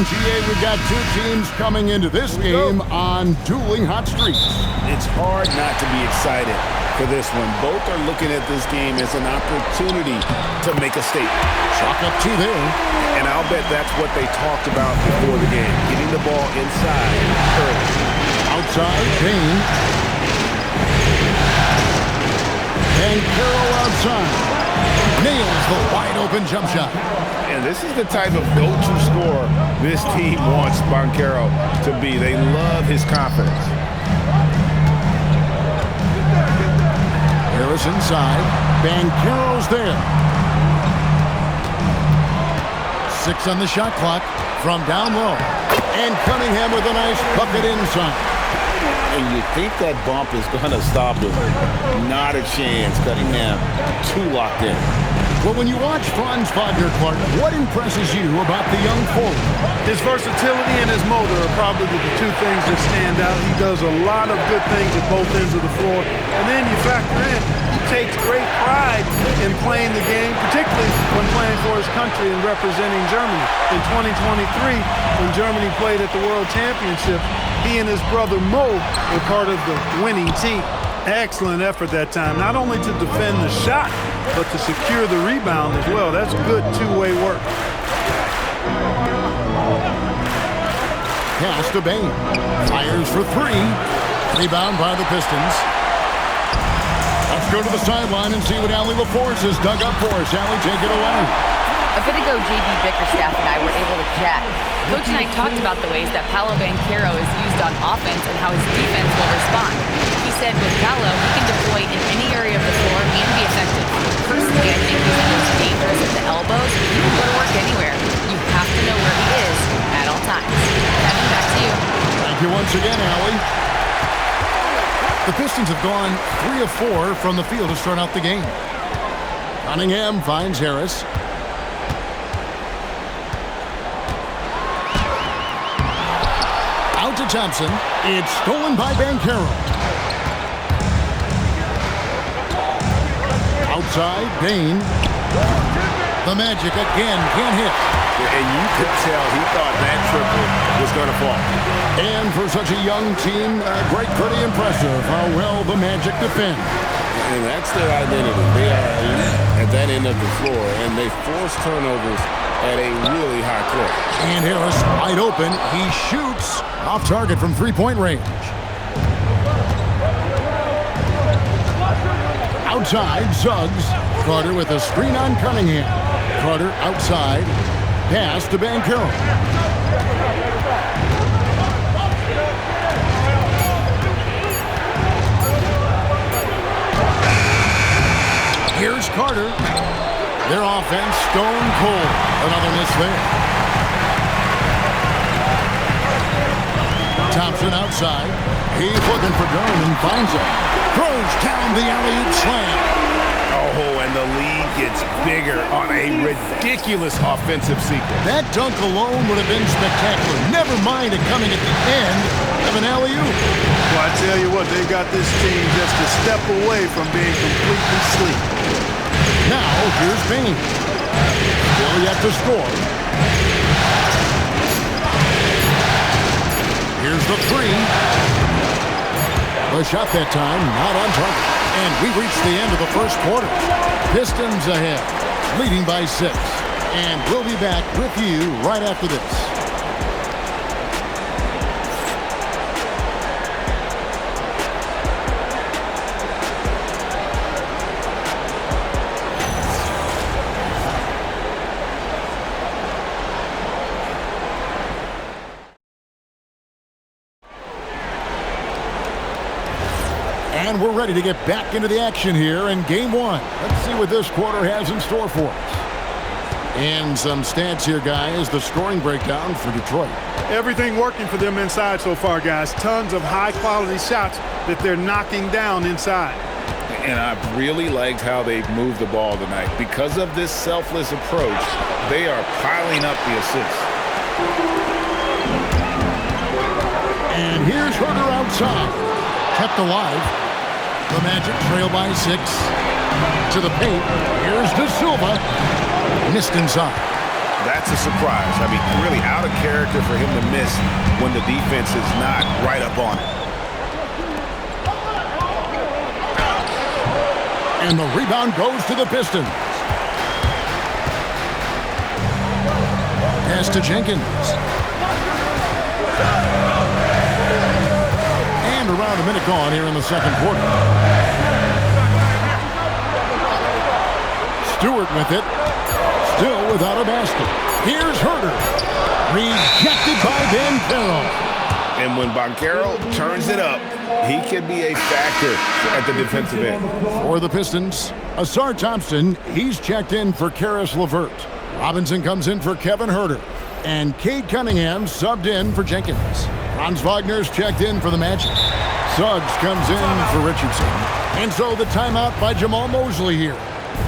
And GA, we've got two teams coming into this game on dueling hot streaks. It's hard not to be excited for this one. Both are looking at this game as an opportunity to make a statement. Chalk up two there. And I'll bet that's what they talked about before the game, getting the ball inside early. Outside, Payne. And Carroll outside. Nails the wide-open jump shot. And this is the type of go-to scorer this team wants Banchero to be. They love his confidence. Harris inside. Banchero's there. 6 on the shot clock from down low. And Cunningham with a nice bucket inside. And you think that bump is going to stop him. Not a chance. Cunningham too locked in. Well, when you watch Franz Wagner, Clark, what impresses you about the young forward? His versatility and his motor are probably the two things that stand out. He does a lot of good things at both ends of the floor. And then you factor in, he takes great pride in playing the game, particularly when playing for his country and representing Germany. In 2023, when Germany played at the World Championship, he and his brother Mo were part of the winning team. Excellent effort that time, not only to defend the shot, but to secure the rebound as well. That's good two-way work. Pass to Bain. Fires for 3. Rebound by the Pistons. Let's go to the sideline and see what Allie LaForce has dug up for us. Allie, take it away. A bit ago, J.B. Bickerstaff and I were able to chat. Coach and I talked about the ways that Paolo Banchero is used on offense and how his defense will respond. He said with Paolo, he can deploy in any area of the floor and be effective. Personally, I think he's the most dangerous at the elbows. He can go to work anywhere. You have to know where he is at all times. Kevin, back to you. Thank you once again, Allie. The Pistons have gone 3 of 4 from the field to start out the game. Cunningham finds Harris. Out to Thompson. It's stolen by Banchero. Outside, Bain. The Magic again can't hit. And you could tell he thought that triple was going to fall. And for such a young team, pretty impressive how well the Magic defend. And that's their identity. They are at that end of the floor, and they force turnovers at a really high clip. And Harris wide open. He shoots off target from three-point range. Outside, Suggs. Carter with a screen on Cunningham. Carter outside. Pass to Banchero. Here's Carter. Their offense stone cold. Another miss there. Thompson outside. He's looking for Durham and finds it. Throws down the alley-oop slam. Oh, and the lead gets bigger on a ridiculous offensive sequence. That dunk alone would have been spectacular. Never mind it coming at the end of an alley-oop. Well, I tell you what, they got this team just a step away from being completely asleep. Now, here's Bain. Still yet to score. Here's the 3. The shot that time, not on target. And we reached the end of the first quarter. Pistons ahead, leading by 6. And we'll be back with you right after this. And we're ready to get back into the action here in Game 1. Let's see what this quarter has in store for us. And some stats here, guys. The scoring breakdown for Detroit. Everything working for them inside so far, guys. Tons of high-quality shots that they're knocking down inside. And I've really liked how they've moved the ball tonight. Because of this selfless approach, they are piling up the assists. And here's Herter outside. Kept alive. The Magic trail by 6. To the paint. Here's De Silva. Missed inside. That's a surprise. I mean, really out of character for him to miss when the defense is not right up on it. And the rebound goes to the Pistons. Pass to Jenkins. And around a minute gone here in the second quarter. Stewart with it. Still without a basket. Here's Herter. Rejected by Banchero. And when Banchero turns it up, he can be a factor at the defensive end. For the Pistons, Asar Thompson, he's checked in for Karis LeVert. Robinson comes in for Kevin Herter. And Cade Cunningham subbed in for Jenkins. Franz Wagner's checked in for the Magic. Suggs comes in for Richardson. And so the timeout by Jamal Mosley here.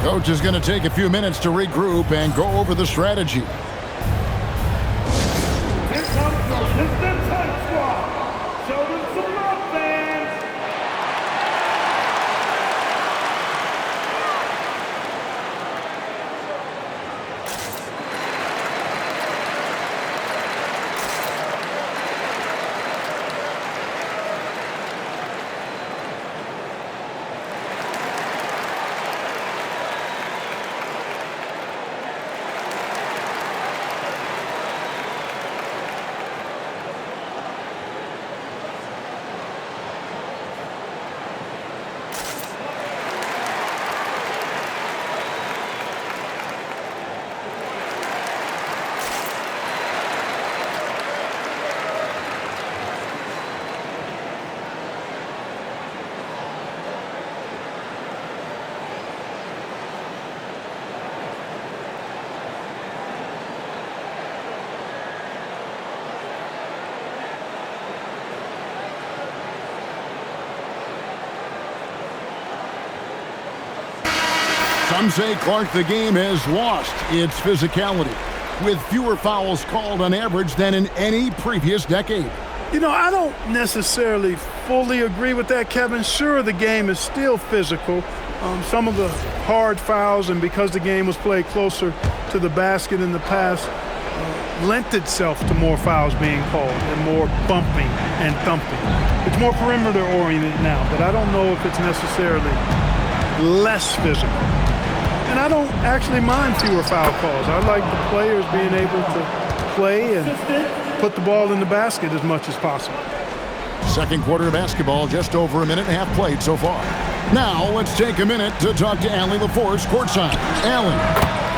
Coach is going to take a few minutes to regroup and go over the strategy. Here comes the Pistons Hype Squad. Show them some love, fans. Some say, Clark, the game has lost its physicality, with fewer fouls called on average than in any previous decade. You know, I don't necessarily fully agree with that, Kevin. Sure, the game is still physical. Some of the hard fouls, and because the game was played closer to the basket in the past, lent itself to more fouls being called and more bumping and thumping. It's more perimeter-oriented now, but I don't know if it's necessarily less physical. And I don't actually mind fewer foul calls. I like the players being able to play and put the ball in the basket as much as possible. Second quarter of basketball, just over a minute and a half played so far. Now, let's take a minute to talk to Allie LaForce courtside. Allie.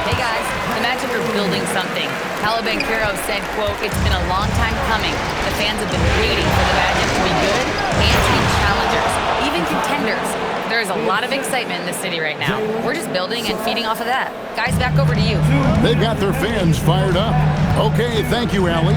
Hey, guys. The Magic are building something. Paolo Banchero said, quote, "It's been a long time coming. The fans have been waiting for the Magic to be good and to be challengers, even contenders. There is a lot of excitement in the city right now. We're just building and feeding off of that. Guys, back over to you." They've got their fans fired up. Okay, thank you, Allie.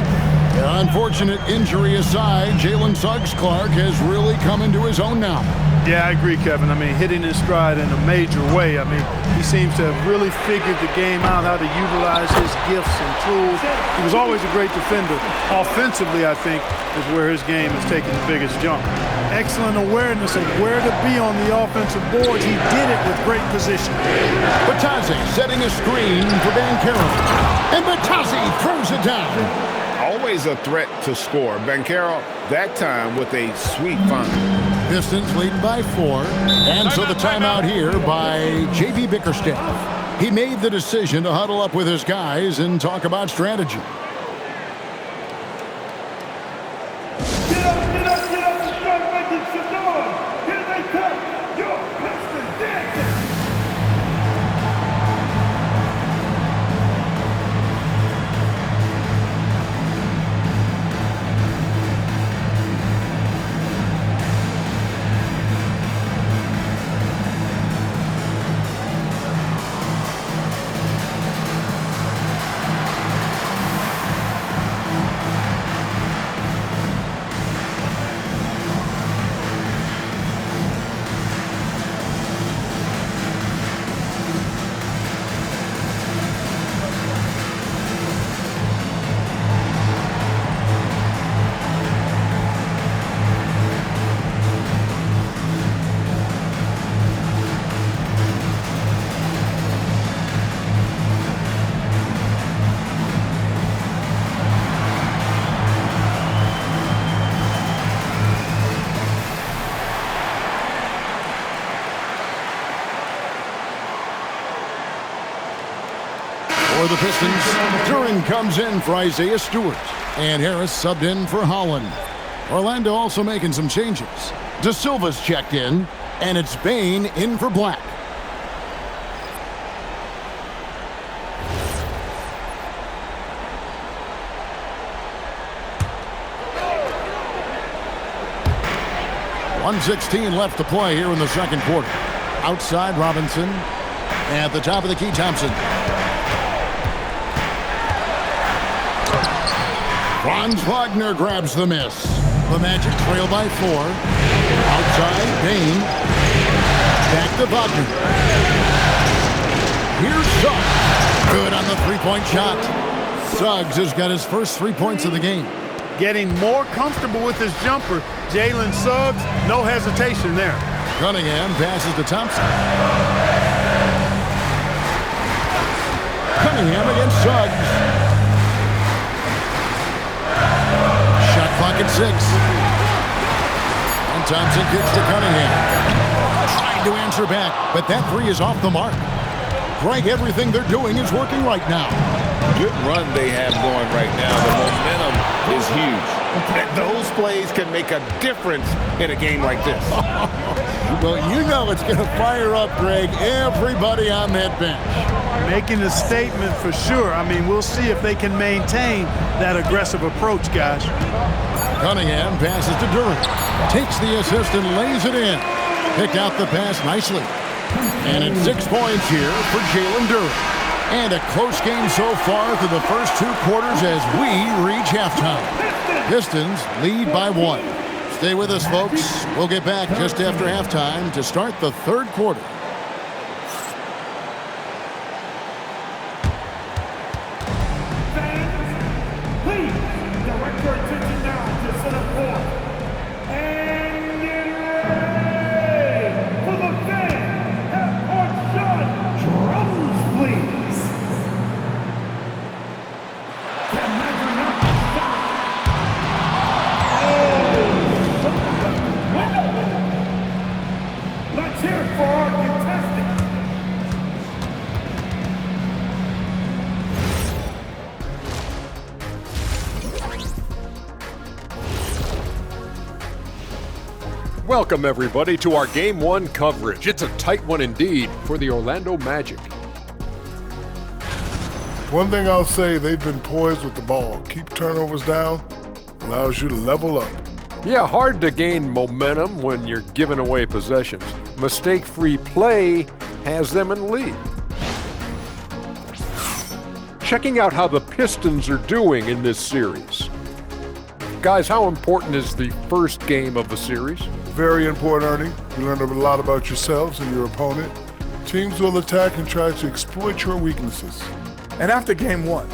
Unfortunate injury aside, Jalen Suggs Clark has really come into his own now. Yeah, I agree, Kevin. I mean, hitting his stride in a major way. I mean, he seems to have really figured the game out, how to utilize his gifts and tools. He was always a great defender. Offensively, I think, is where his game is taking the biggest jump. Excellent awareness of where to be on the offensive boards. He did it with great position. Batazzi setting a screen for Banchero. And Batazzi throws it down. Always a threat to score. Banchero, that time with a sweet find. Pistons leading by 4. And so the timeout here by J.B. Bickerstaff. He made the decision to huddle up with his guys and talk about strategy. Get up, get up, get up and start making some noise. Here they come. Your Pistons dancing. Pistons. Duran comes in for Isaiah Stewart. And Harris subbed in for Holland. Orlando also making some changes. De Silva's checked in. And it's Bain in for Black. .116 left to play here in the second quarter. Outside Robinson. At the top of the key, Thompson. Franz Wagner grabs the miss. The Magic trail by 4. Outside, Bain. Back to Wagner. Here's Suggs. Good on the three-point shot. Suggs has got his first 3 points of the game. Getting more comfortable with his jumper. Jalen Suggs, no hesitation there. Cunningham passes to Thompson. Cunningham against Suggs. Shot clock at 6. And Thompson kicks to Cunningham. Trying to answer back, but that three is off the mark. Greg, everything they're doing is working right now. Good run they have going right now. The momentum is huge. Those plays can make a difference in a game like this. Well, you know it's going to fire up, Greg, everybody on that bench. Making a statement for sure. I mean, we'll see if they can maintain that aggressive approach, guys. Cunningham passes to Duran. Takes the assist and lays it in. Picked out the pass nicely. And it's 6 points here for Jalen Duran. And a close game so far through the first 2 quarters as we reach halftime. Pistons lead by 1. Stay with us, folks. We'll get back just after halftime to start the third quarter. Fans, please direct your attention now to center court. And get ready for the fan half-court shot. Drums, please. Let's hear it for our contestant. Welcome, everybody, to our Game 1 coverage. It's a tight one indeed for the Orlando Magic. One thing I'll say, they've been poised with the ball. Keep turnovers down, allows you to level up. Yeah, hard to gain momentum when you're giving away possessions. Mistake-free play has them in the lead. Checking out how the Pistons are doing in this series. Guys, how important is the first game of the series? Very important, Ernie. You learn a lot about yourselves and your opponent. Teams will attack and try to exploit your weaknesses. And after game 1,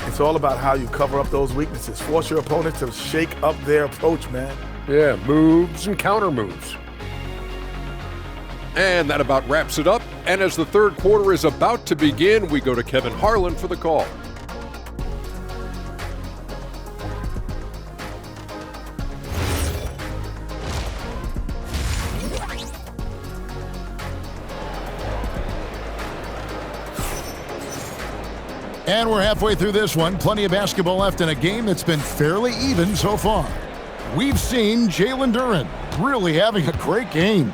it's all about how you cover up those weaknesses. Force your opponent to shake up their approach, man. Yeah, moves and counter moves. And that about wraps it up. And as the third quarter is about to begin, we go to Kevin Harlan for the call. And we're halfway through this one. Plenty of basketball left in a game that's been fairly even so far. We've seen Jalen Duran really having a great game.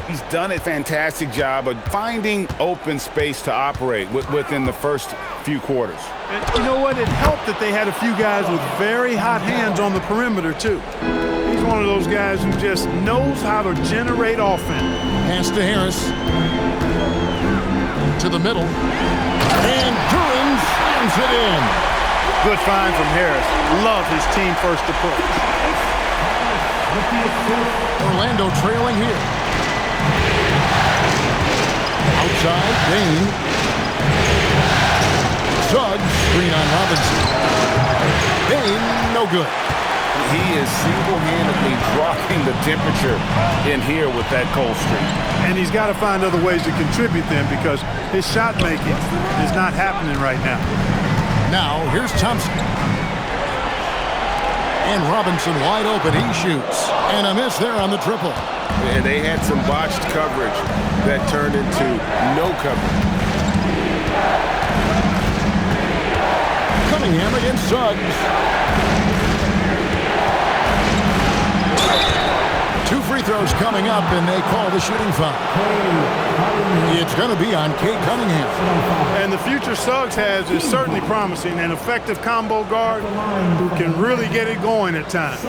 He's done a fantastic job of finding open space to operate within the first few quarters. And you know what? It helped that they had a few guys with very hot hands on the perimeter, too. He's one of those guys who just knows how to generate offense. Pass to Harris. To the middle. And Duran slams it in. Good find from Harris. Love his team-first approach. Orlando trailing here. Outside, Bain. Suggs, screen on Robinson. Bain, no good. He is single-handedly dropping the temperature in here with that cold streak. And he's got to find other ways to contribute then because his shot making is not happening right now. Now, here's Thompson. And Robinson wide open. He shoots. And a miss there on the triple. And they had some botched coverage that turned into no coverage. Cunningham against Suggs. 2 free throws coming up, and they call the shooting foul. It's going to be on Cade Cunningham. And the future Suggs has is certainly promising. An effective combo guard who can really get it going at times.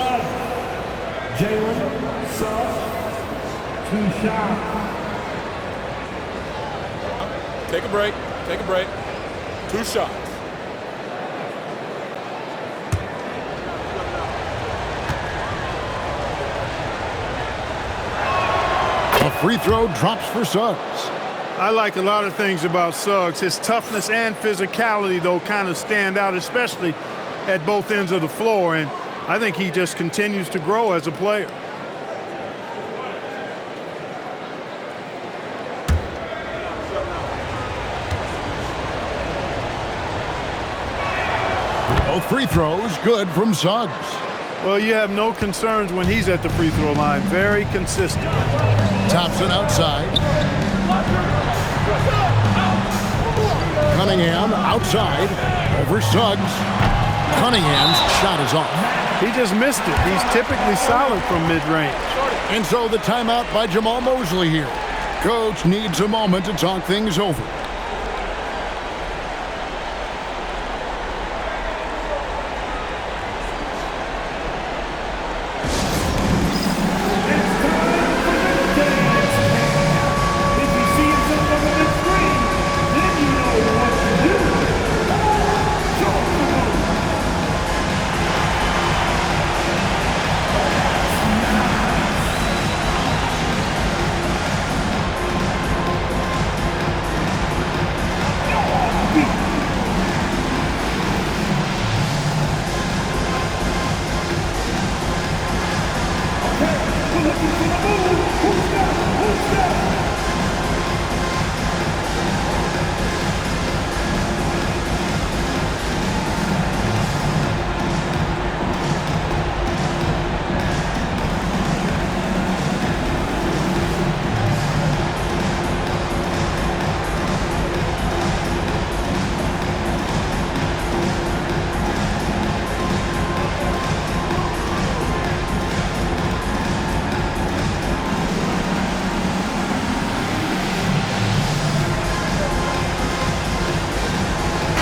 Jalen Suggs, 2 shots. Take a break. Take a break. 2 shots. A free throw drops for Suggs. I like a lot of things about Suggs. His toughness and physicality, though, kind of stand out, especially at both ends of the floor. And I think he just continues to grow as a player. Both free throws good from Suggs. Well, you have no concerns when he's at the free throw line. Very consistent. Thompson outside. Cunningham outside. Over Suggs. Cunningham's shot is off. He just missed it. He's typically solid from mid-range. And so the timeout by Jamal Mosley here. Coach needs a moment to talk things over.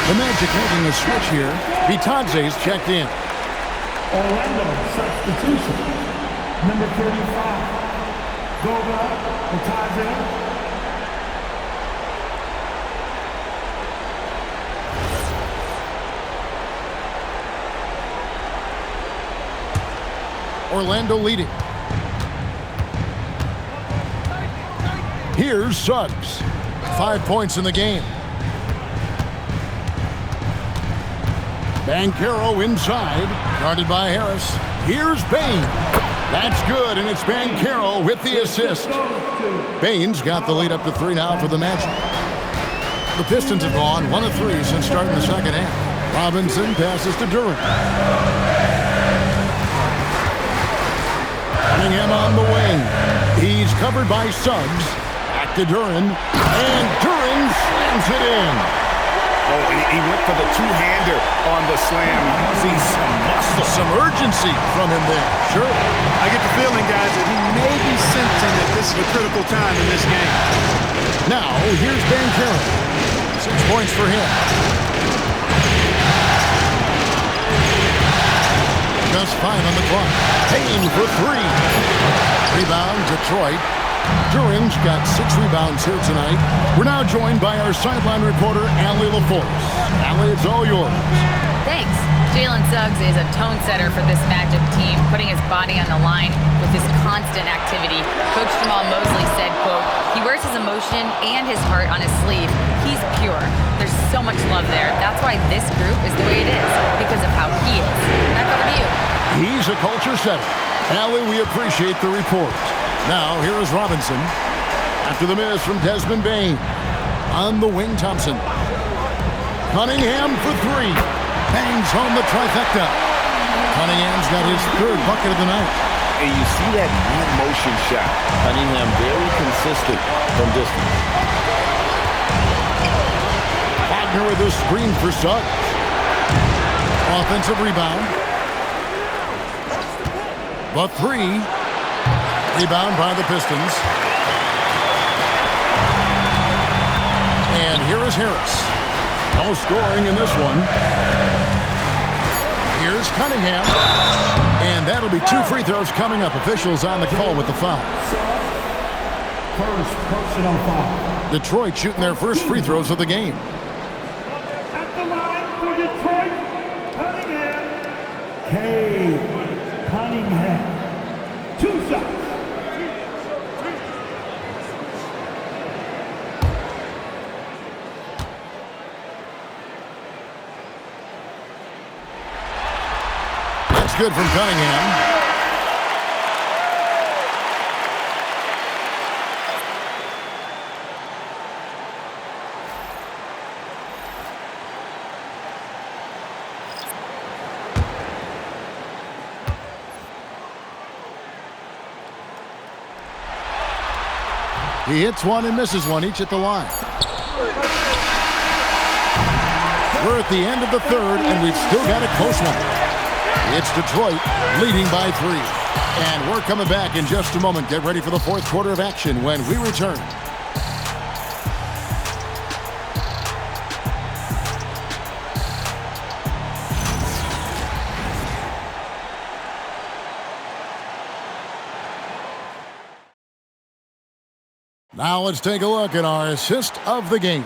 The Magic making a switch here. Vitadze's checked in. Orlando substitution. Number 35. Goga Vitadze. Orlando leading. Here's Suggs. 5 points in the game. Banchero inside, guarded by Harris. Here's Bain. That's good, and it's Banchero with the assist. Bain's got the lead up to 3 now for the Magic. The Pistons have gone 1 of 3 since starting the second half. Robinson passes to Durant. Cunningham on the wing. He's covered by Suggs. Back to Durant, and Durant slams it in. Oh, he went for the two-hander on the slam. You see some muscle, some urgency from him there. Sure. I get the feeling, guys, that he may be sensing that this is a critical time in this game. Now, here's Banchero. 6 points for him. Just 5 on the clock. Payne for 3. Rebound, Detroit. Durant's got 6 rebounds here tonight. We're now joined by our sideline reporter, Allie LaForce. Allie, it's all yours. Thanks. Jalen Suggs is a tone setter for this Magic team, putting his body on the line with his constant activity. Coach Jamal Mosley said, quote, he wears his emotion and his heart on his sleeve. He's pure. There's so much love there. That's why this group is the way it is, because of how he is. Back over to you. He's a culture setter. Allie, we appreciate the report. Now, here is Robinson. After the miss from Desmond Bain. On the wing, Thompson. Cunningham for 3. Bangs home the trifecta. Cunningham's got his 3rd bucket of the night. And you see that motion shot. Cunningham very consistent from distance. Wagner with a screen for Suggs. Offensive rebound. The three. Rebound by the Pistons. And here is Harris. No scoring in this one. Here's Cunningham. And that'll be 2 free throws coming up. Officials on the call with the foul. First personal foul. Detroit shooting their first free throws of the game. At the line for Detroit, Cunningham. Cade Cunningham. 2 shots. That's good from Cunningham. He hits one and misses one, each at the line. We're at the end of the third, and we've still got a close one. It's Detroit leading by 3. And we're coming back in just a moment. Get ready for the fourth quarter of action when we return. Now let's take a look at our assist of the game.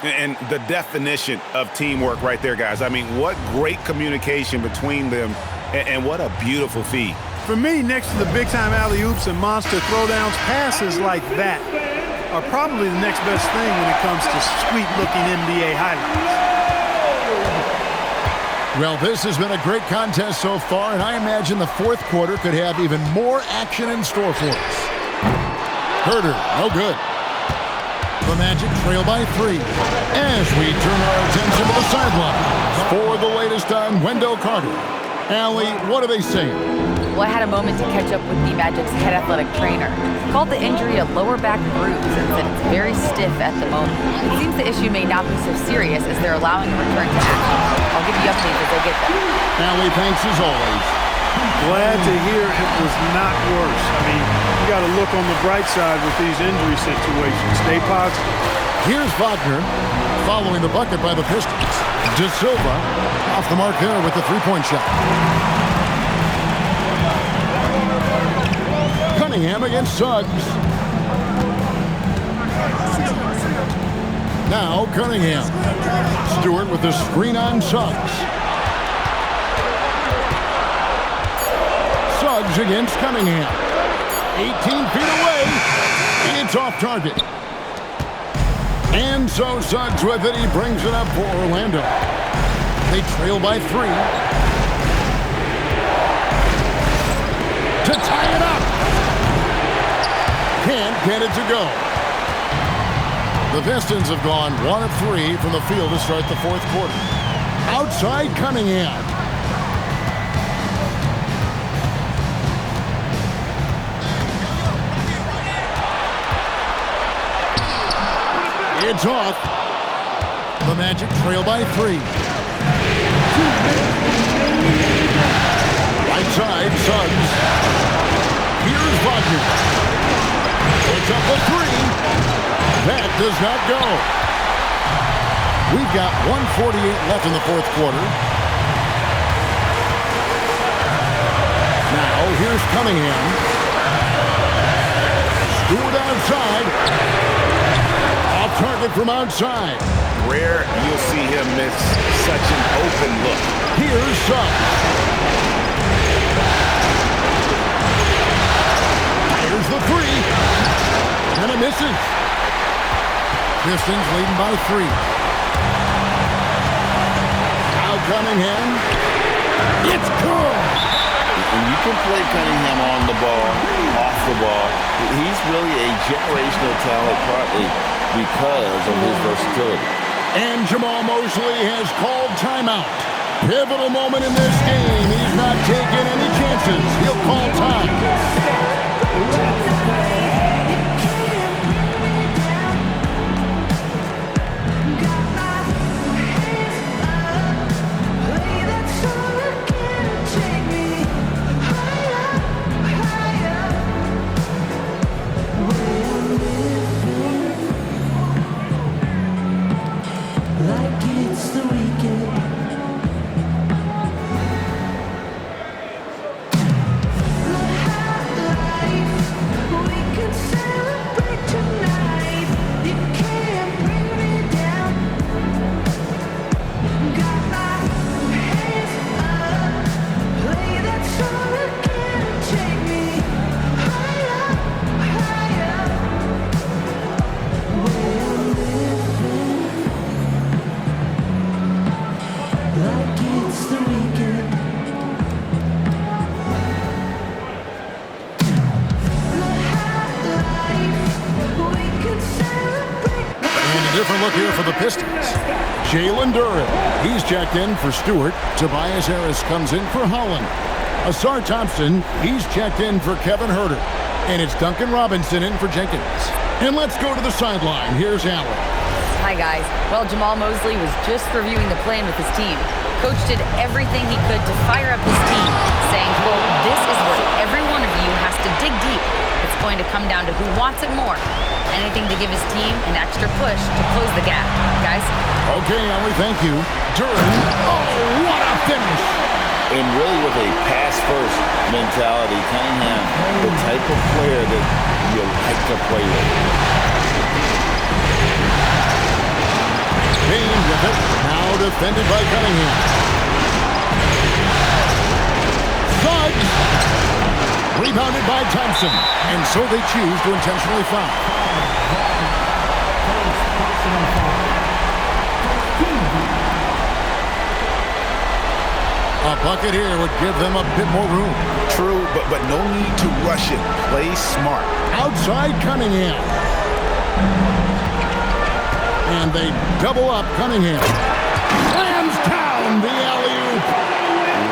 And the definition of teamwork right there, guys. I mean, what great communication between them, and what a beautiful feed. For me, next to the big-time alley-oops and monster throwdowns, passes like that are probably the next best thing when it comes to sweet-looking NBA highlights. Well, this has been a great contest so far, and I imagine the fourth quarter could have even more action in store for us. Herder, no good. The Magic trail by 3 as we turn our attention to the sidelines for the latest on Wendell Carter. Allie, what are they saying? Well, I had a moment to catch up with the Magic's head athletic trainer. He called the injury a lower back bruise and said it's very stiff at the moment. It seems the issue may not be so serious as they're allowing a return to action. I'll give you updates as I get them. Allie, thanks as always. Glad to hear it was not worse. I mean, you got to look on the bright side with these injury situations. Stay positive. Here's Wagner following the bucket by the Pistons. De Silva off the mark there with the three-point shot. Cunningham against Suggs. Now Cunningham. Stewart with the screen on Suggs. Suggs against Cunningham. 18 feet away. It's off target. And so Suggs with it. He brings it up for Orlando. They trail by 3. To tie it up. Can't get it to go. The Pistons have gone 1 of 3 from the field to start the fourth quarter. Outside Cunningham. It's off. The Magic trail by 3. Right side, Suggs. Here's Wagner. It's up a 3. That does not go. We've got 1:48 left in the fourth quarter. Now, here's Cunningham. Stewart outside. Target from outside. Rare you'll see him miss such an open look. Here's Suggs. Here's the 3. And it misses. Pistons leading by 3. Now Cunningham. It's good. When you can play Cunningham on the ball, off the ball, he's really a generational talent, partly because of his versatility. And Jamal Mosley has called timeout. Pivotal moment in this game. He's not taking any chances. He'll call time. look here for the Pistons. Jalen Duren, he's checked in for Stewart. Tobias Harris comes in for Holland. Asar Thompson, he's checked in for Kevin Herter. And it's Duncan Robinson in for Jenkins. And let's go to the sideline. Here's Allen. Hi, guys. Well, Jamal Mosley was just reviewing the plan with his team. Coach did everything he could to fire up his team, saying, quote, "This is where every one of you has to dig deep. It's going to come down to who wants it more. Anything to give his team an extra push to close the gap." Guys? Okay, Ellie, thank you. Duren, oh, what a finish! And really with a pass-first mentality, Cunningham, the type of player that you like to play with. Kane with it. Now defended by Cunningham. Suggs. Rebounded by Thompson. And so they choose to intentionally foul. A bucket here would give them a bit more room. True, but no need to rush it. Play smart. Outside Cunningham. And they double up Cunningham. Slams down the alley-oop.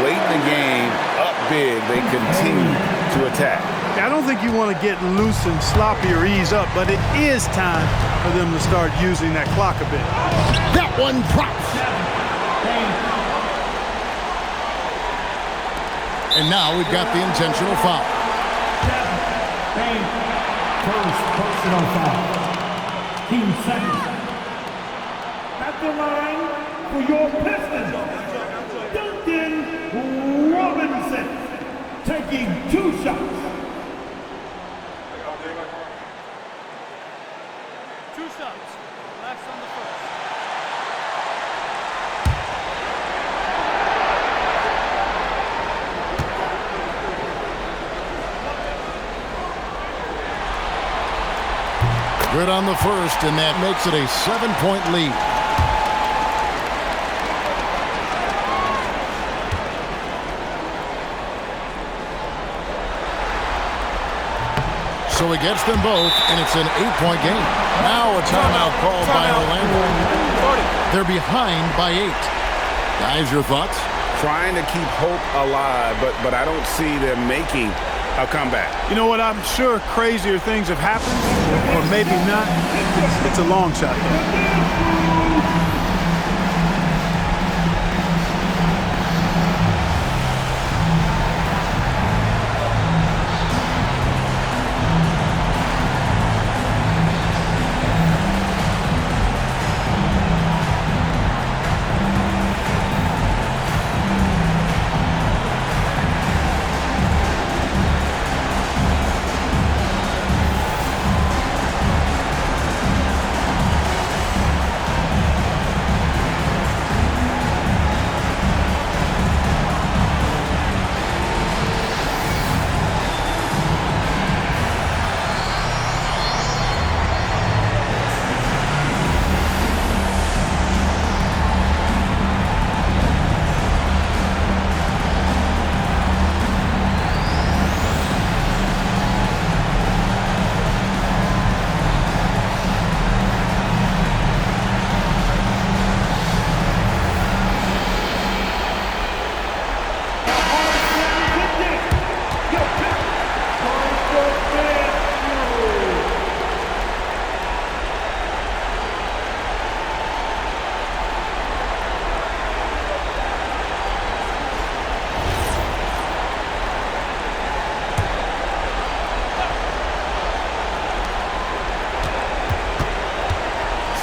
Late in the game, up big, they continue to attack. I don't think you want to get loose and sloppy or ease up, but it is time for them to start using that clock a bit. That one drops. And now we've got the intentional foul. First personal foul. Team second. At the line for your Pistons, Duncan Robinson, taking 2 shots. 2 shots. Last on the first. Good on the first, and that makes it a 7-point lead. So he gets them both, and it's an 8-point game. Now a timeout called by Orlando. They're behind by 8. Guys, your thoughts? Trying to keep hope alive, but I don't see them making a comeback. You know what? I'm sure crazier things have happened, or maybe not. It's a long shot, though.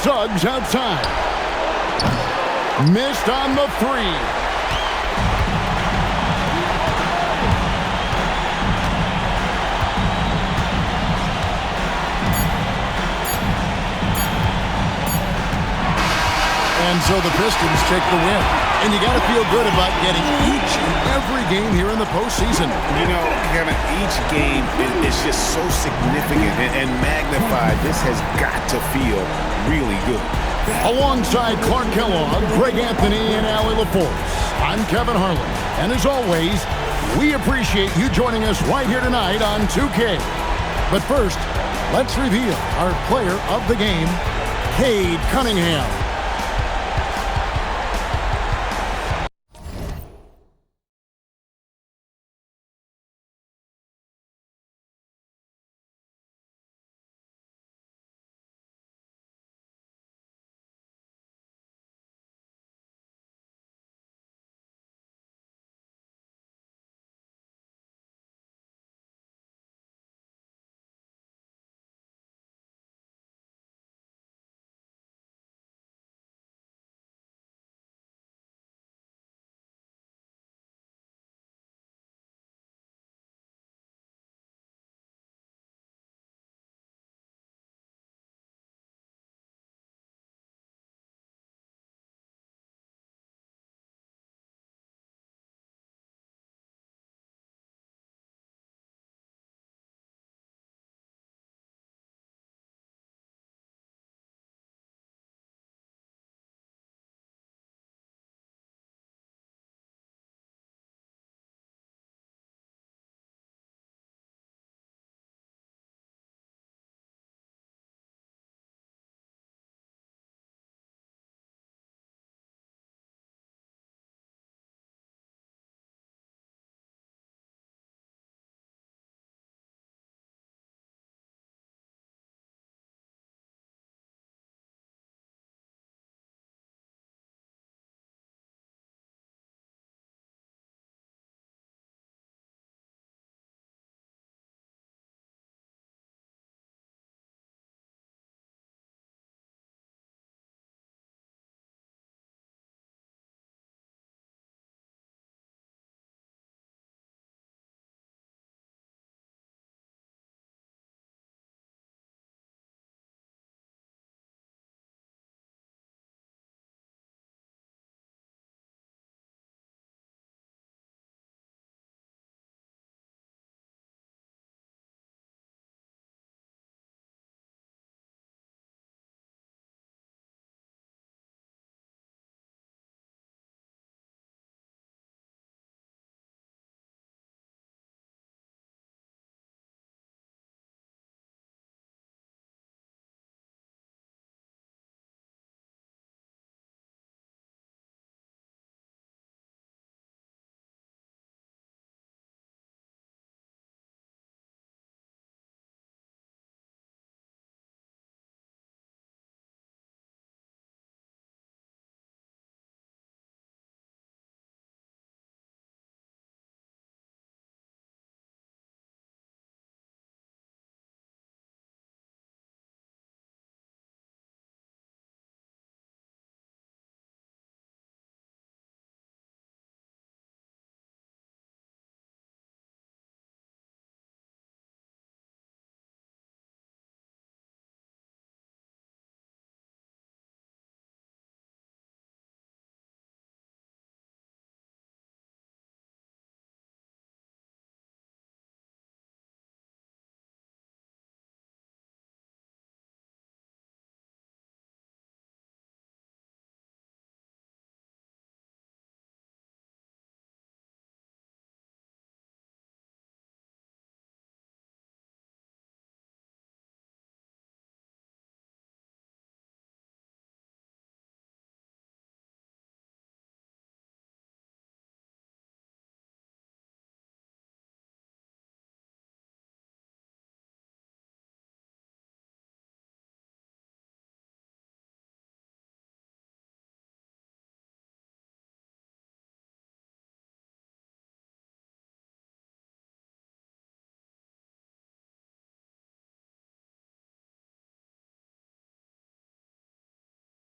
Suggs outside. Missed on the 3. And so the Pistons take the win. And you got to feel good about getting each and every game here in the postseason. You know, Kevin, each game is just so significant and magnified. This has got to feel really good. Alongside Clark Kellogg, Greg Anthony, and Allie LaForce, I'm Kevin Harlan. And as always, we appreciate you joining us right here tonight on 2K. But first, let's reveal our player of the game, Cade Cunningham.